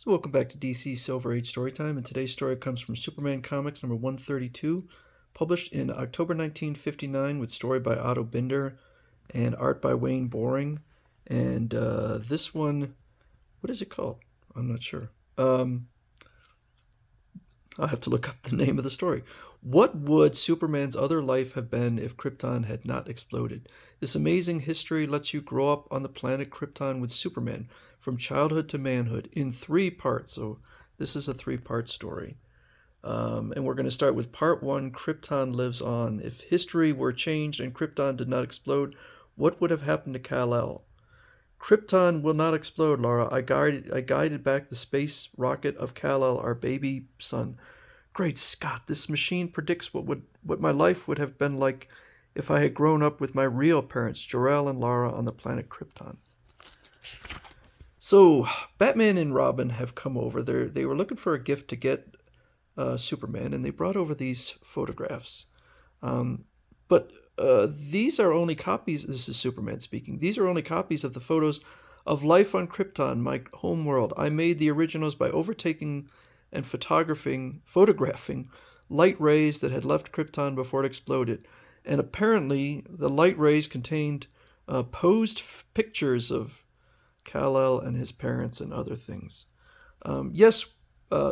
So welcome back to DC Silver Age Storytime, and today's story comes from Superman Comics number 132, published in October 1959 with story by Otto Binder and art by Wayne Boring. And this one, what is it called? I'm not sure. I'll have to look up the name of the story. What would Superman's other life have been if Krypton had not exploded? This amazing history lets you grow up on the planet Krypton with Superman from childhood to manhood in 3 parts. So this is a 3-part story. And we're going to start with part 1, Krypton Lives On. If history were changed and Krypton did not explode, what would have happened to Kal-El? Krypton will not explode, Laura. I guided back the space rocket of Kal-El, our baby son. Great Scott, this machine predicts what my life would have been like if I had grown up with my real parents, Jor-El and Lara, on the planet Krypton. So, Batman and Robin have come over. They were looking for a gift to get Superman, and they brought over these photographs. But these are only copies. This is Superman speaking. These are only copies of the photos of life on Krypton, my home world. I made the originals by overtaking and photographing light rays that had left Krypton before it exploded. And apparently, the light rays contained posed pictures of Kal-El and his parents and other things. Yes,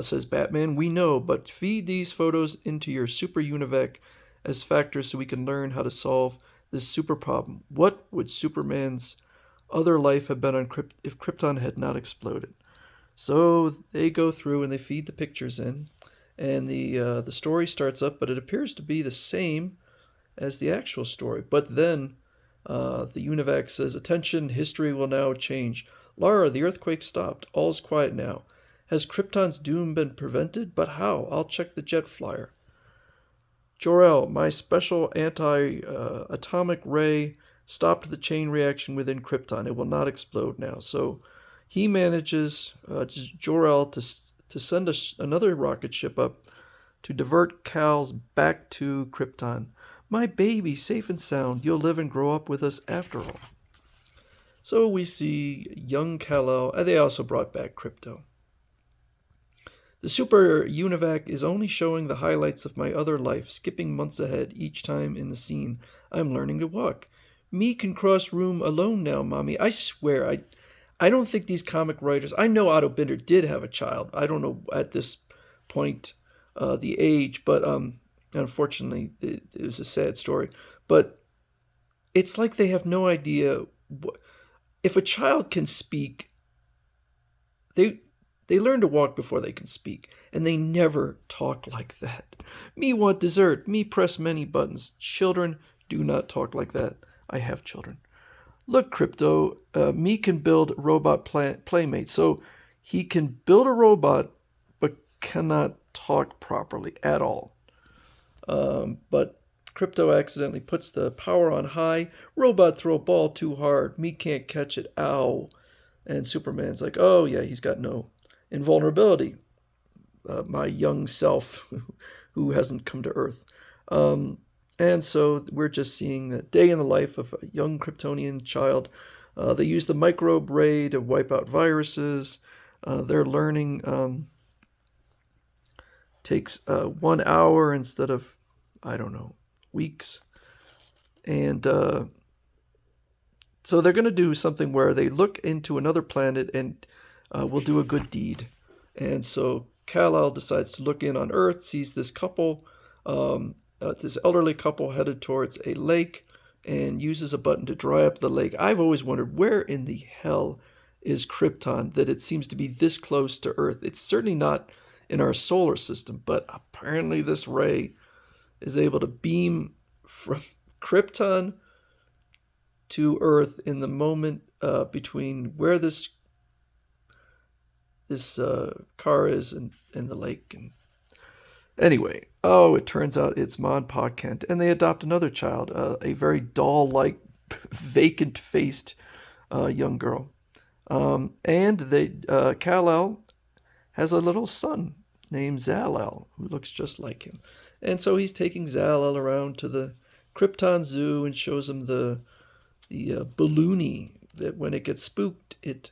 says Batman, we know, but feed these photos into your super UNIVAC as factors so we can learn how to solve this super problem. What would Superman's other life have been if Krypton had not exploded? So they go through and they feed the pictures in, and the story starts up, but it appears to be the same as the actual story. But then the UNIVAC says, "Attention, history will now change. Lara, the earthquake stopped. All's quiet now. Has Krypton's doom been prevented? But how? I'll check the jet flyer. Jor-El, my special anti-atomic ray stopped the chain reaction within Krypton. It will not explode now." So he manages, Jor-El, to send another rocket ship up to divert Kal's back to Krypton. My baby, safe and sound. You'll live and grow up with us after all. So we see young Kal-El, and they also brought back Krypto. The Super UNIVAC is only showing the highlights of my other life, skipping months ahead each time in the scene. I'm learning to walk. Me can cross room alone now, Mommy. I swear, I don't think these comic writers... I know Otto Binder did have a child. I don't know at this point the age, but unfortunately, it was a sad story. But it's like they have no idea... If a child can speak, they learn to walk before they can speak, and they never talk like that. Me want dessert. Me press many buttons. Children do not talk like that. I have children. Look, Krypto, me can build robot playmates. So he can build a robot, but cannot talk properly at all. But Krypto accidentally puts the power on high. Robot throw ball too hard. Me can't catch it. Ow. And Superman's like, oh yeah, he's got no invulnerability. My young self who hasn't come to Earth. And so we're just seeing the day in the life of a young Kryptonian child. They use the microbe ray to wipe out viruses. Their learning takes 1 hour instead of, I don't know, weeks. And so they're going to do something where they look into another planet and will do a good deed. And so Kal-El decides to look in on Earth, sees this couple, this elderly couple headed towards a lake, and uses a button to dry up the lake. I've always wondered, where in the hell is Krypton that it seems to be this close to Earth? It's certainly not in our solar system, but apparently this ray is able to beam from Krypton to Earth in the moment between where this car is and the lake. And anyway, it turns out it's Ma and Pa Kent, and they adopt another child, a very doll-like, vacant-faced young girl. And Kal-El has a little son named Zal-El, who looks just like him. And so he's taking Zal-El around to the Krypton Zoo and shows him the balloonie that when it gets spooked, it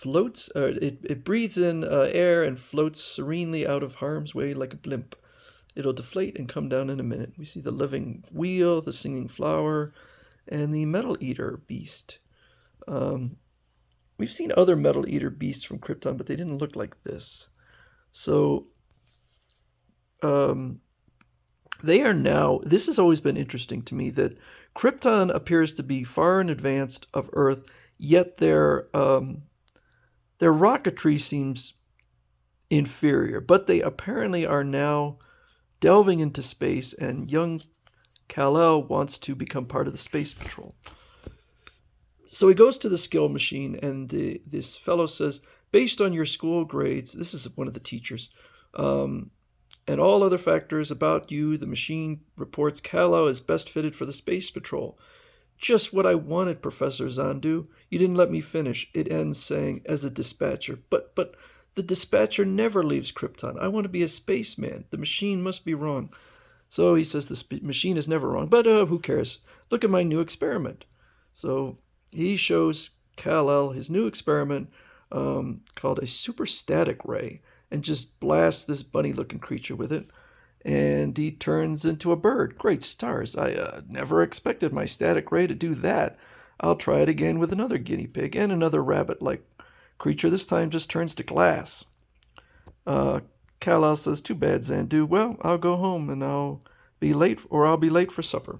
floats, it breathes in air and floats serenely out of harm's way like a blimp. It'll deflate and come down in a minute. We see the living wheel, the singing flower, and the metal eater beast. Um, we've seen other metal eater beasts from Krypton, but they didn't look like this. So um, they are now. This has always been interesting to me that Krypton appears to be far in advance of Earth, yet their rocketry seems inferior. But they apparently are now delving into space, and young Kal-El wants to become part of the space patrol. So he goes to the skill machine, and this fellow says, based on your school grades, this is one of the teachers, um, and all other factors about you, the machine reports Kal-El is best fitted for the space patrol. Just what I wanted, Professor Zandu. You didn't let me finish. It ends saying, as a dispatcher. But the dispatcher never leaves Krypton. I want to be a spaceman. The machine must be wrong. So he says the machine is never wrong. But who cares? Look at my new experiment. So he shows Kal-El his new experiment called a superstatic ray and just blasts this bunny-looking creature with it. And he turns into a bird. Great stars. I never expected my static ray to do that. I'll try it again with another guinea pig and another rabbit-like creature. This time just turns to glass. Kal-El says, too bad, Zandu. Well, I'll go home and I'll be late for supper.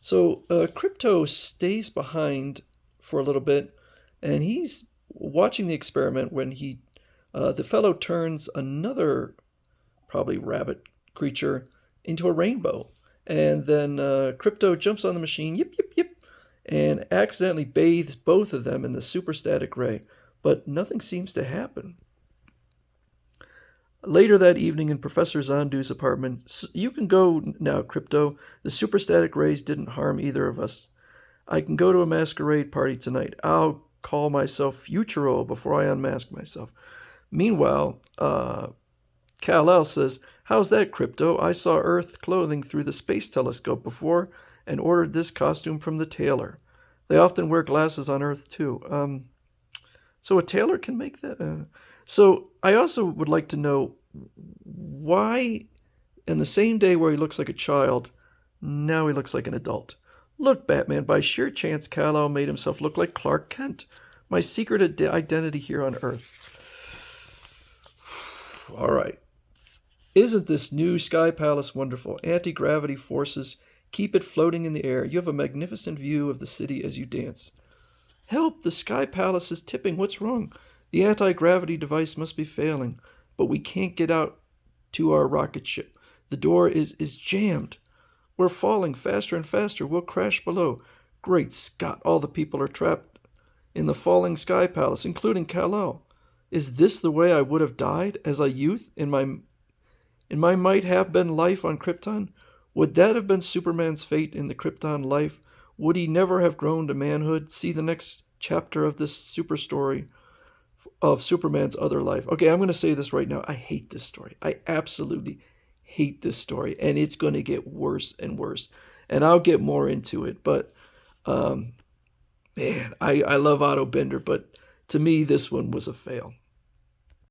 So Crypto stays behind for a little bit, and he's watching the experiment when the fellow turns another, probably rabbit creature, into a rainbow. And then Crypto jumps on the machine, yip, yip, yip, and accidentally bathes both of them in the superstatic ray. But nothing seems to happen. Later that evening in Professor Zandu's apartment, you can go now, Crypto. The superstatic rays didn't harm either of us. I can go to a masquerade party tonight. I'll call myself Futuro before I unmask myself. Meanwhile, Kal-El says, how's that, Crypto? I saw Earth clothing through the space telescope before and ordered this costume from the tailor. They often wear glasses on Earth, too. So a tailor can make that? So I also would like to know why, in the same day where he looks like a child, now he looks like an adult. Look, Batman, by sheer chance, Kal-El made himself look like Clark Kent, my secret identity here on Earth. All right. Isn't this new Sky Palace wonderful? Anti-gravity forces keep it floating in the air. You have a magnificent view of the city as you dance. Help! The Sky Palace is tipping. What's wrong? The anti-gravity device must be failing, but we can't get out to our rocket ship. The door is jammed. We're falling faster and faster. We'll crash below. Great Scott, all the people are trapped in the falling Sky Palace, including Kal-El. Is this the way I would have died as a youth in my might-have-been life on Krypton? Would that have been Superman's fate in the Krypton life? Would he never have grown to manhood? See the next chapter of this super story of Superman's other life. Okay, I'm going to say this right now. I hate this story. I absolutely hate this story, and it's going to get worse and worse. And I'll get more into it, but man, I love Otto Bender, but to me, this one was a fail.